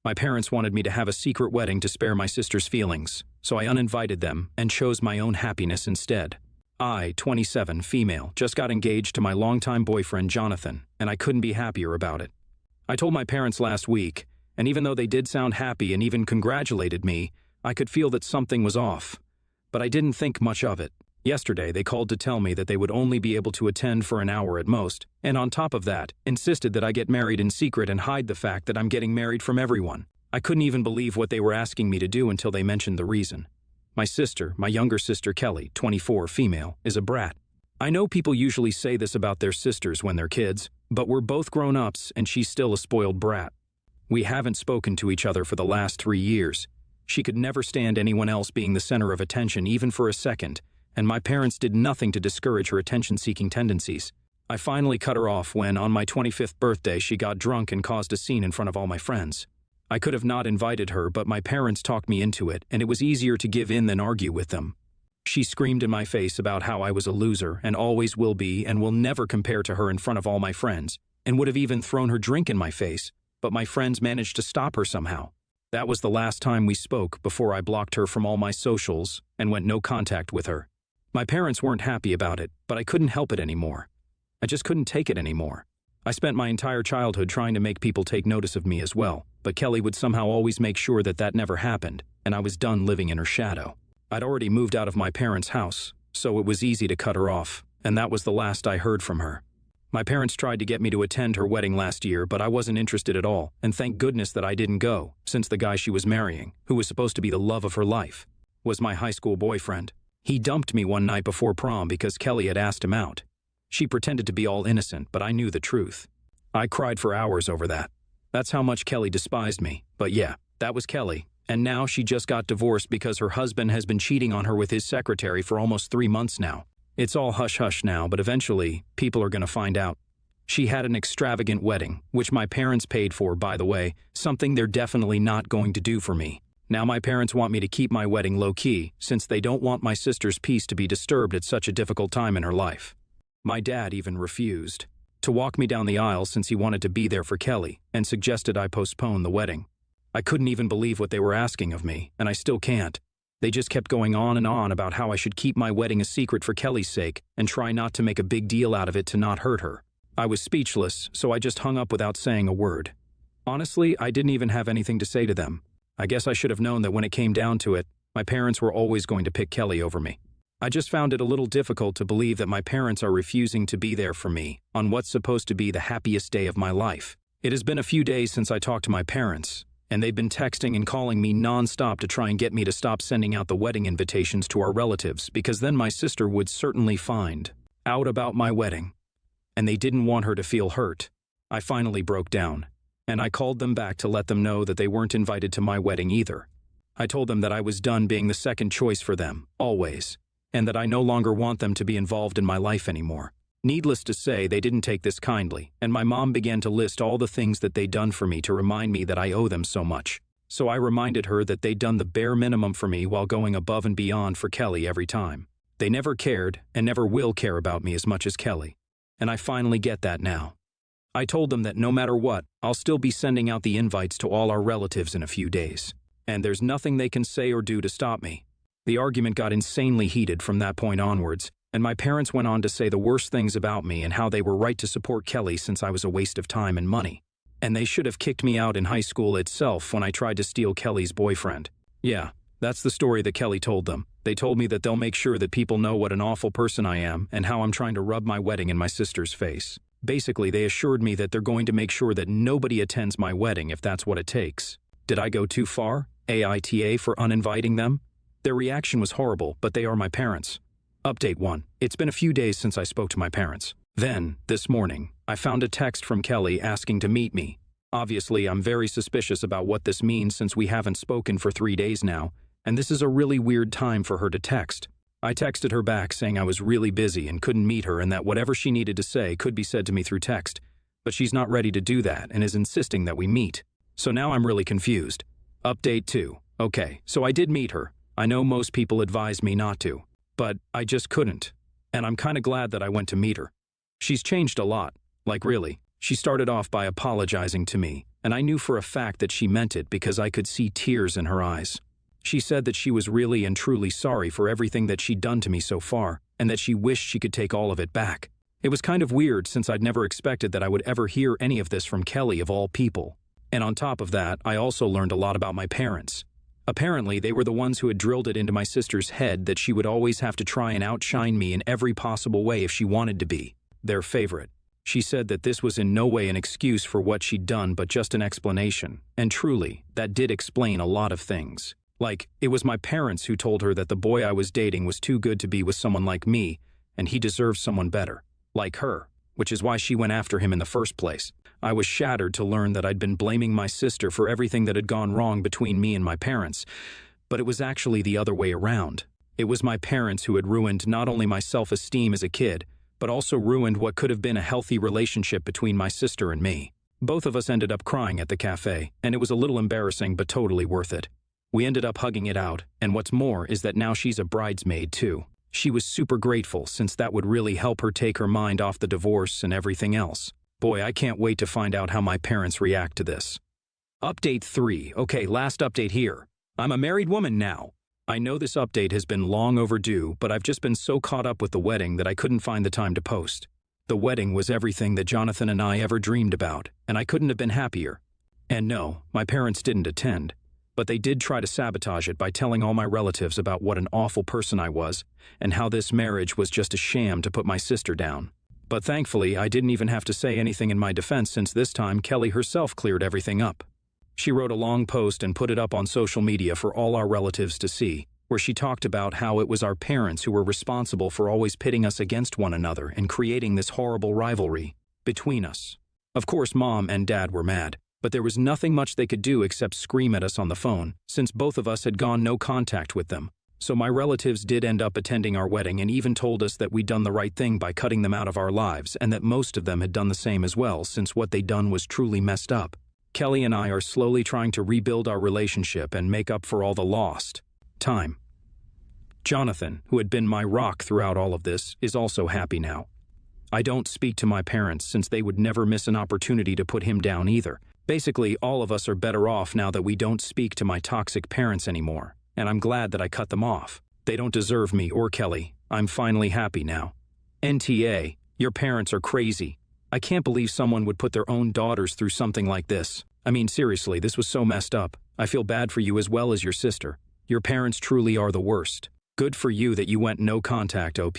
My parents wanted me to have a secret wedding to spare my sister's feelings, so I uninvited them and chose my own happiness instead. I, 27, female, just got engaged to my longtime boyfriend Jonathan, and I couldn't be happier about it. I told my parents last week, and even though they did sound happy and even congratulated me, I could feel that something was off. But I didn't think much of it. Yesterday, they called to tell me that they would only be able to attend for an hour at most, and on top of that, insisted that I get married in secret and hide the fact that I'm getting married from everyone. I couldn't even believe what they were asking me to do until they mentioned the reason. My sister, my younger sister Kelly, 24, female, is a brat. I know people usually say this about their sisters when they're kids, but we're both grown-ups and she's still a spoiled brat. We haven't spoken to each other for the last 3 years. She could never stand anyone else being the center of attention even for a second, and my parents did nothing to discourage her attention-seeking tendencies. I finally cut her off when, on my 25th birthday, she got drunk and caused a scene in front of all my friends. I could have not invited her, but my parents talked me into it, and it was easier to give in than argue with them. She screamed in my face about how I was a loser and always will be and will never compare to her in front of all my friends, and would have even thrown her drink in my face, but my friends managed to stop her somehow. That was the last time we spoke before I blocked her from all my socials and went no contact with her. My parents weren't happy about it, but I couldn't help it anymore. I just couldn't take it anymore. I spent my entire childhood trying to make people take notice of me as well, but Kelly would somehow always make sure that that never happened, and I was done living in her shadow. I'd already moved out of my parents' house, so it was easy to cut her off, and that was the last I heard from her. My parents tried to get me to attend her wedding last year, but I wasn't interested at all, and thank goodness that I didn't go, since the guy she was marrying, who was supposed to be the love of her life, was my high school boyfriend. He dumped me one night before prom because Kelly had asked him out. She pretended to be all innocent, but I knew the truth. I cried for hours over that. That's how much Kelly despised me. But yeah, that was Kelly. And now she just got divorced because her husband has been cheating on her with his secretary for almost 3 months now. It's all hush-hush now, but eventually, people are gonna find out. She had an extravagant wedding, which my parents paid for, by the way, something they're definitely not going to do for me. Now my parents want me to keep my wedding low-key, since they don't want my sister's peace to be disturbed at such a difficult time in her life. My dad even refused to walk me down the aisle since he wanted to be there for Kelly and suggested I postpone the wedding. I couldn't even believe what they were asking of me, and I still can't. They just kept going on and on about how I should keep my wedding a secret for Kelly's sake and try not to make a big deal out of it to not hurt her. I was speechless, so I just hung up without saying a word. Honestly, I didn't even have anything to say to them. I guess I should have known that when it came down to it, my parents were always going to pick Kelly over me. I just found it a little difficult to believe that my parents are refusing to be there for me on what's supposed to be the happiest day of my life. It has been a few days since I talked to my parents, and they've been texting and calling me non-stop to try and get me to stop sending out the wedding invitations to our relatives, because then my sister would certainly find out about my wedding. And they didn't want her to feel hurt. I finally broke down, and I called them back to let them know that they weren't invited to my wedding either. I told them that I was done being the second choice for them, always, and that I no longer want them to be involved in my life anymore. Needless to say, they didn't take this kindly, and my mom began to list all the things that they'd done for me to remind me that I owe them so much. So I reminded her that they'd done the bare minimum for me while going above and beyond for Kelly every time. They never cared and never will care about me as much as Kelly. And I finally get that now. I told them that no matter what, I'll still be sending out the invites to all our relatives in a few days. And there's nothing they can say or do to stop me. The argument got insanely heated from that point onwards, and my parents went on to say the worst things about me and how they were right to support Kelly since I was a waste of time and money. And they should have kicked me out in high school itself when I tried to steal Kelly's boyfriend. Yeah, that's the story that Kelly told them. They told me that they'll make sure that people know what an awful person I am and how I'm trying to rub my wedding in my sister's face. Basically, they assured me that they're going to make sure that nobody attends my wedding if that's what it takes. Did I go too far? AITA for uninviting them? Their reaction was horrible, but they are my parents. Update 1. It's been a few days since I spoke to my parents. Then, this morning, I found a text from Kelly asking to meet me. Obviously, I'm very suspicious about what this means since we haven't spoken for 3 days now, and this is a really weird time for her to text. I texted her back saying I was really busy and couldn't meet her and that whatever she needed to say could be said to me through text, but she's not ready to do that and is insisting that we meet. So now I'm really confused. Update 2. Okay, so I did meet her. I know most people advised me not to, but I just couldn't, and I'm kinda glad that I went to meet her. She's changed a lot, like really. She started off by apologizing to me, and I knew for a fact that she meant it because I could see tears in her eyes. She said that she was really and truly sorry for everything that she'd done to me so far, and that she wished she could take all of it back. It was kind of weird since I'd never expected that I would ever hear any of this from Kelly of all people. And on top of that, I also learned a lot about my parents. Apparently, they were the ones who had drilled it into my sister's head that she would always have to try and outshine me in every possible way if she wanted to be their favorite. She said that this was in no way an excuse for what she'd done but just an explanation, and truly, that did explain a lot of things. Like, it was my parents who told her that the boy I was dating was too good to be with someone like me, and he deserved someone better, like her, which is why she went after him in the first place. I was shattered to learn that I'd been blaming my sister for everything that had gone wrong between me and my parents, but it was actually the other way around. It was my parents who had ruined not only my self-esteem as a kid, but also ruined what could have been a healthy relationship between my sister and me. Both of us ended up crying at the cafe, and it was a little embarrassing but totally worth it. We ended up hugging it out, and what's more is that now she's a bridesmaid too. She was super grateful since that would really help her take her mind off the divorce and everything else. Boy, I can't wait to find out how my parents react to this. Update 3. Okay, last update here. I'm a married woman now. I know this update has been long overdue, but I've just been so caught up with the wedding that I couldn't find the time to post. The wedding was everything that Jonathan and I ever dreamed about, and I couldn't have been happier. And no, my parents didn't attend, but they did try to sabotage it by telling all my relatives about what an awful person I was, and how this marriage was just a sham to put my sister down. But thankfully, I didn't even have to say anything in my defense since this time Kelly herself cleared everything up. She wrote a long post and put it up on social media for all our relatives to see, where she talked about how it was our parents who were responsible for always pitting us against one another and creating this horrible rivalry between us. Of course, Mom and Dad were mad, but there was nothing much they could do except scream at us on the phone, since both of us had gone no contact with them. So my relatives did end up attending our wedding and even told us that we'd done the right thing by cutting them out of our lives, and that most of them had done the same as well, since what they'd done was truly messed up. Kelly and I are slowly trying to rebuild our relationship and make up for all the lost time. Jonathan, who had been my rock throughout all of this, is also happy now. I don't speak to my parents since they would never miss an opportunity to put him down either. Basically, all of us are better off now that we don't speak to my toxic parents anymore, and I'm glad that I cut them off. They don't deserve me or Kelly. I'm finally happy now. NTA, your parents are crazy. I can't believe someone would put their own daughters through something like this. I mean, seriously, this was so messed up. I feel bad for you as well as your sister. Your parents truly are the worst. Good for you that you went no contact, OP.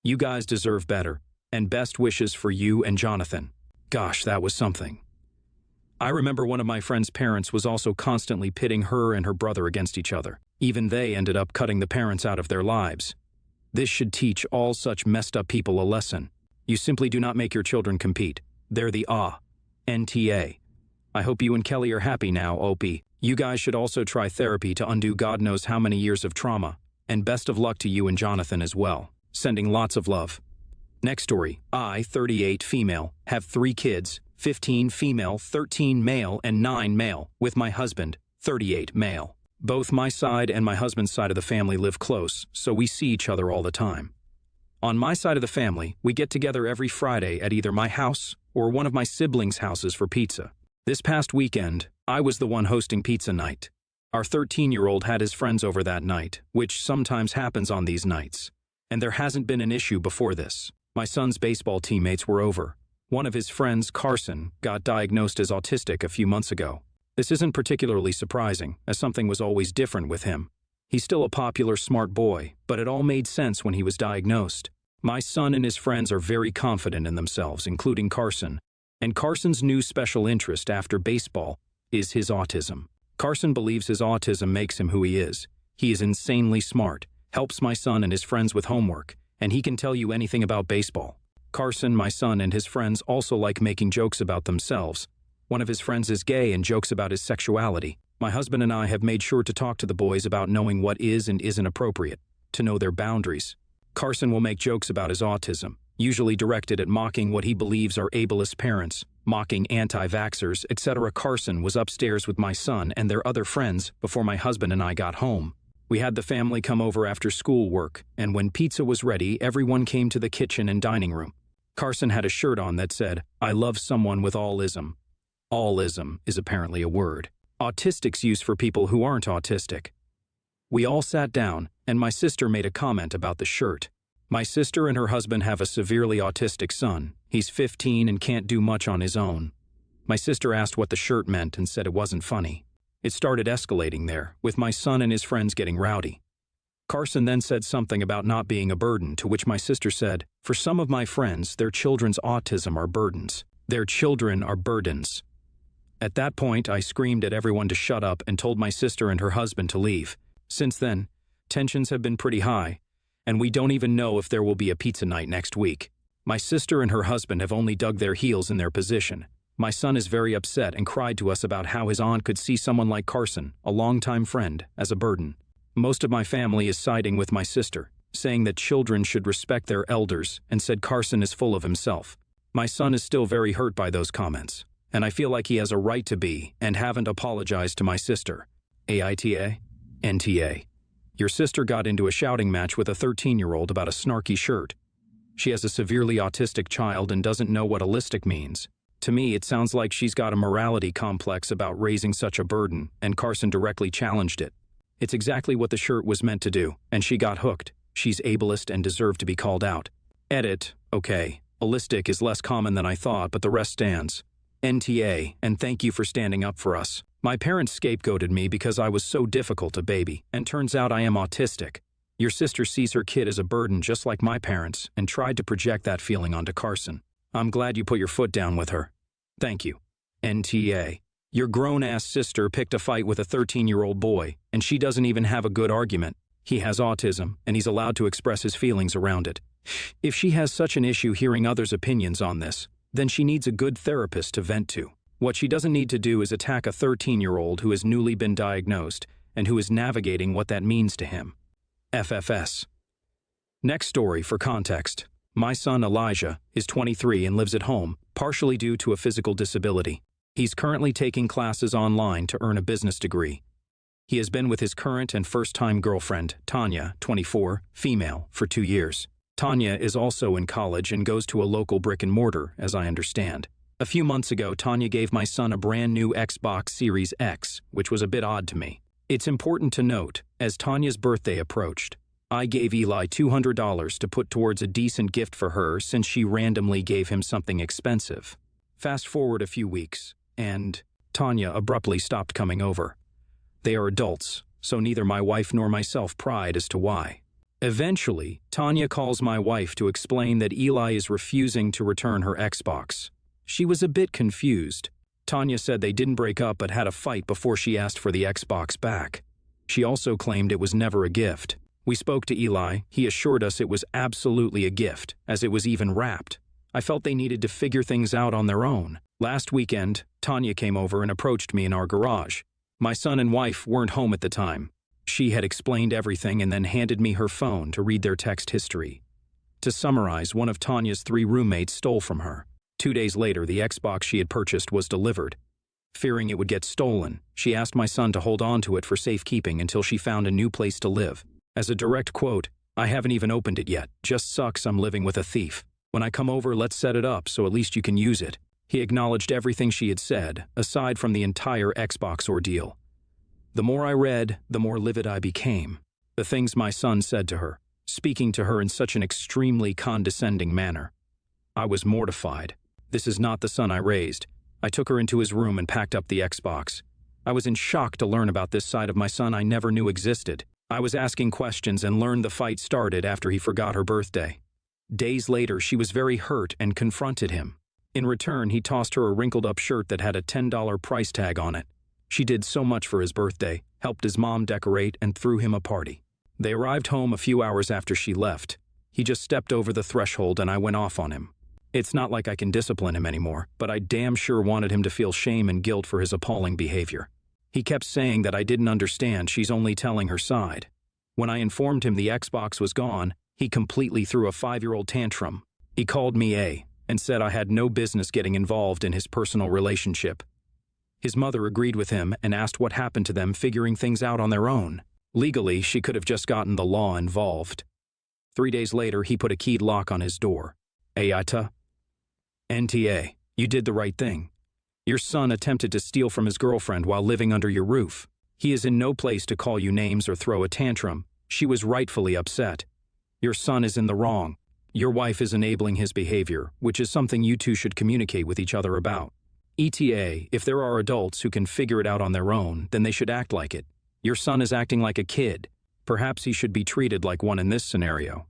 You guys deserve better, and best wishes for you and Jonathan. Gosh, that was something. I remember one of my friend's parents was also constantly pitting her and her brother against each other. Even they ended up cutting the parents out of their lives. This should teach all such messed up people a lesson. You simply do not make your children compete. They're the NTA. I hope you and Kelly are happy now, OP. You guys should also try therapy to undo God knows how many years of trauma. And best of luck to you and Jonathan as well. Sending lots of love. Next story. I, 38 female, have 3 kids, 15 female, 13 male, and 9 male, with my husband, 38 male. Both my side and my husband's side of the family live close, so we see each other all the time. On my side of the family, we get together every Friday at either my house or one of my siblings' houses for pizza. This past weekend, I was the one hosting pizza night. Our 13-year-old had his friends over that night, which sometimes happens on these nights. And there hasn't been an issue before this. My son's baseball teammates were over. One of his friends, Carson, got diagnosed as autistic a few months ago. This isn't particularly surprising, as something was always different with him. He's still a popular, smart boy, but it all made sense when he was diagnosed. My son and his friends are very confident in themselves, including Carson. And Carson's new special interest after baseball is his autism. Carson believes his autism makes him who he is. He is insanely smart, helps my son and his friends with homework, and he can tell you anything about baseball. Carson, my son, and his friends also like making jokes about themselves. One of his friends is gay and jokes about his sexuality. My husband and I have made sure to talk to the boys about knowing what is and isn't appropriate, to know their boundaries. Carson will make jokes about his autism, usually directed at mocking what he believes are ableist parents, mocking anti-vaxxers, etc. Carson was upstairs with my son and their other friends before my husband and I got home. We had the family come over after schoolwork, and when pizza was ready, everyone came to the kitchen and dining room. Carson had a shirt on that said, "I love someone with autism." Allism is apparently a word. Autistic's use for people who aren't autistic. We all sat down, and my sister made a comment about the shirt. My sister and her husband have a severely autistic son. He's 15 and can't do much on his own. My sister asked what the shirt meant and said it wasn't funny. It started escalating there, with my son and his friends getting rowdy. Carson then said something about not being a burden, to which my sister said, "For some of my friends, their children's autism are burdens. Their children are burdens." At that point, I screamed at everyone to shut up and told my sister and her husband to leave. Since then, tensions have been pretty high, and we don't even know if there will be a pizza night next week. My sister and her husband have only dug their heels in their position. My son is very upset and cried to us about how his aunt could see someone like Carson, a longtime friend, as a burden. Most of my family is siding with my sister, saying that children should respect their elders, and said Carson is full of himself. My son is still very hurt by those comments, and I feel like he has a right to be and haven't apologized to my sister. AITA? NTA. Your sister got into a shouting match with a 13-year-old about a snarky shirt. She has a severely autistic child and doesn't know what allistic means. To me, it sounds like she's got a morality complex about raising such a burden, and Carson directly challenged it. It's exactly what the shirt was meant to do, and she got hooked. She's ableist and deserved to be called out. Edit. Okay. Allistic is less common than I thought, but the rest stands. NTA, and thank you for standing up for us. My parents scapegoated me because I was so difficult a baby, and turns out I am autistic. Your sister sees her kid as a burden just like my parents, and tried to project that feeling onto Carson. I'm glad you put your foot down with her. Thank you. NTA. Your grown-ass sister picked a fight with a 13-year-old boy, and she doesn't even have a good argument. He has autism, and he's allowed to express his feelings around it. If she has such an issue hearing others' opinions on this, then she needs a good therapist to vent to. What she doesn't need to do is attack a 13-year-old who has newly been diagnosed and who is navigating what that means to him. FFS. Next story for context. My son Elijah is 23 and lives at home, partially due to a physical disability. He's currently taking classes online to earn a business degree. He has been with his current and first-time girlfriend, Tanya, 24, female, for 2 years. Tanya is also in college and goes to a local brick-and-mortar, as I understand. A few months ago, Tanya gave my son a brand new Xbox Series X, which was a bit odd to me. It's important to note, as Tanya's birthday approached, I gave Eli $200 to put towards a decent gift for her since she randomly gave him something expensive. Fast forward a few weeks, and Tanya abruptly stopped coming over. They are adults, so neither my wife nor myself pried as to why. Eventually, Tanya calls my wife to explain that Eli is refusing to return her Xbox. She was a bit confused. Tanya said they didn't break up but had a fight before she asked for the Xbox back. She also claimed it was never a gift. We spoke to Eli. He assured us it was absolutely a gift, as it was even wrapped. I felt they needed to figure things out on their own. Last weekend, Tanya came over and approached me in our garage. My son and wife weren't home at the time. She had explained everything and then handed me her phone to read their text history. To summarize, one of Tanya's 3 roommates stole from her. 2 days later, the Xbox she had purchased was delivered. Fearing it would get stolen, she asked my son to hold on to it for safekeeping until she found a new place to live. As a direct quote, "I haven't even opened it yet. Just sucks I'm living with a thief. When I come over, let's set it up so at least you can use it." He acknowledged everything she had said, aside from the entire Xbox ordeal. The more I read, the more livid I became. The things my son said to her, speaking to her in such an extremely condescending manner. I was mortified. This is not the son I raised. I took her into his room and packed up the Xbox. I was in shock to learn about this side of my son I never knew existed. I was asking questions and learned the fight started after he forgot her birthday. Days later, she was very hurt and confronted him. In return, he tossed her a wrinkled-up shirt that had a $10 price tag on it. She did so much for his birthday, helped his mom decorate, and threw him a party. They arrived home a few hours after she left. He just stepped over the threshold and I went off on him. It's not like I can discipline him anymore, but I damn sure wanted him to feel shame and guilt for his appalling behavior. He kept saying that I didn't understand, she's only telling her side. When I informed him the Xbox was gone, he completely threw a 5-year-old tantrum. He called me and said I had no business getting involved in his personal relationship. His mother agreed with him and asked what happened to them figuring things out on their own. Legally, she could have just gotten the law involved. 3 days later, he put a keyed lock on his door. Ayata? NTA, you did the right thing. Your son attempted to steal from his girlfriend while living under your roof. He is in no place to call you names or throw a tantrum. She was rightfully upset. Your son is in the wrong. Your wife is enabling his behavior, which is something you two should communicate with each other about. ETA, if there are adults who can figure it out on their own, then they should act like it. Your son is acting like a kid. Perhaps he should be treated like one in this scenario.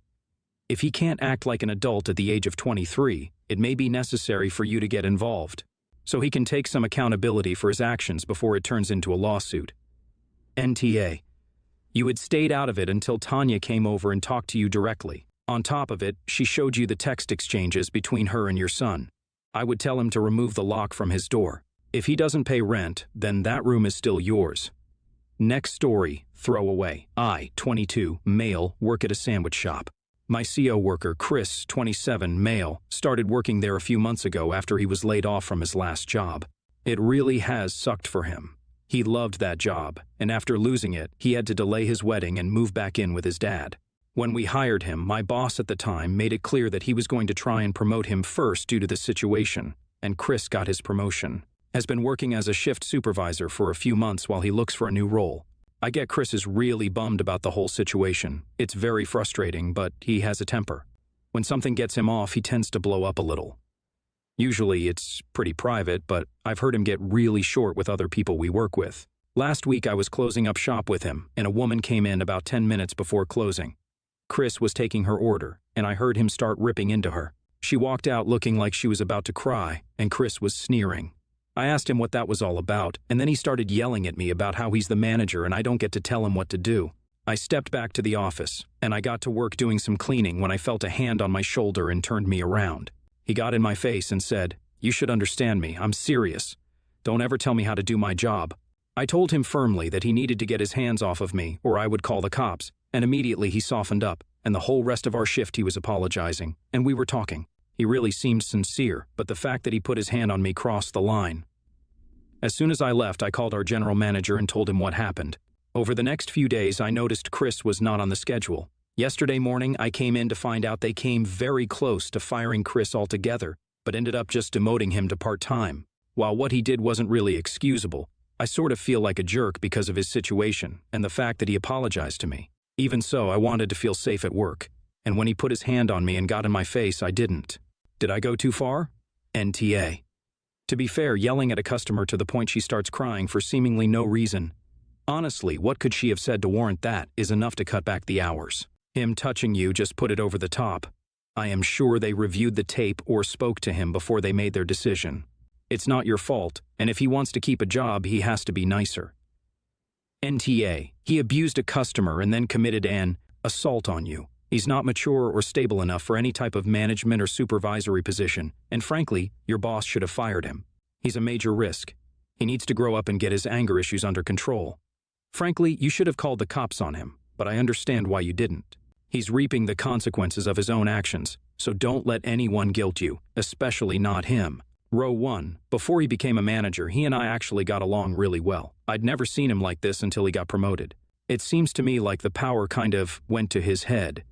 If he can't act like an adult at the age of 23, it may be necessary for you to get involved, so he can take some accountability for his actions before it turns into a lawsuit. NTA. You had stayed out of it until Tanya came over and talked to you directly. On top of it, she showed you the text exchanges between her and your son. I would tell him to remove the lock from his door. If he doesn't pay rent, then that room is still yours. Next story, throwaway. I, 22, male, work at a sandwich shop. My CO worker, Chris, 27, male, started working there a few months ago after he was laid off from his last job. It really has sucked for him. He loved that job, and after losing it, he had to delay his wedding and move back in with his dad. When we hired him, my boss at the time made it clear that he was going to try and promote him first due to the situation, and Chris got his promotion. Has been working as a shift supervisor for a few months while he looks for a new role. I get Chris is really bummed about the whole situation. It's very frustrating, but he has a temper. When something gets him off, he tends to blow up a little. Usually it's pretty private, but I've heard him get really short with other people we work with. Last week I was closing up shop with him, and a woman came in about 10 minutes before closing. Chris was taking her order, and I heard him start ripping into her. She walked out looking like she was about to cry, and Chris was sneering. I asked him what that was all about, and then he started yelling at me about how he's the manager and I don't get to tell him what to do. I stepped back to the office, and I got to work doing some cleaning when I felt a hand on my shoulder and turned me around. He got in my face and said, "You should understand me, I'm serious. Don't ever tell me how to do my job." I told him firmly that he needed to get his hands off of me or I would call the cops, and immediately he softened up, and the whole rest of our shift he was apologizing, and we were talking. He really seemed sincere, but the fact that he put his hand on me crossed the line. As soon as I left, I called our general manager and told him what happened. Over the next few days, I noticed Chris was not on the schedule. Yesterday morning, I came in to find out they came very close to firing Chris altogether, but ended up just demoting him to part-time. While what he did wasn't really excusable, I sort of feel like a jerk because of his situation and the fact that he apologized to me. Even so, I wanted to feel safe at work, and when he put his hand on me and got in my face, I didn't. Did I go too far? NTA. To be fair, yelling at a customer to the point she starts crying for seemingly no reason. Honestly, what could she have said to warrant that is enough to cut back the hours. Him touching you just put it over the top. I am sure they reviewed the tape or spoke to him before they made their decision. It's not your fault, and if he wants to keep a job, he has to be nicer. NTA. He abused a customer and then committed an assault on you. He's not mature or stable enough for any type of management or supervisory position, and frankly, your boss should have fired him. He's a major risk. He needs to grow up and get his anger issues under control. Frankly, you should have called the cops on him, but I understand why you didn't. He's reaping the consequences of his own actions, so don't let anyone guilt you, especially not him. Row 1. Before he became a manager, he and I actually got along really well. I'd never seen him like this until he got promoted. It seems to me like the power kind of went to his head.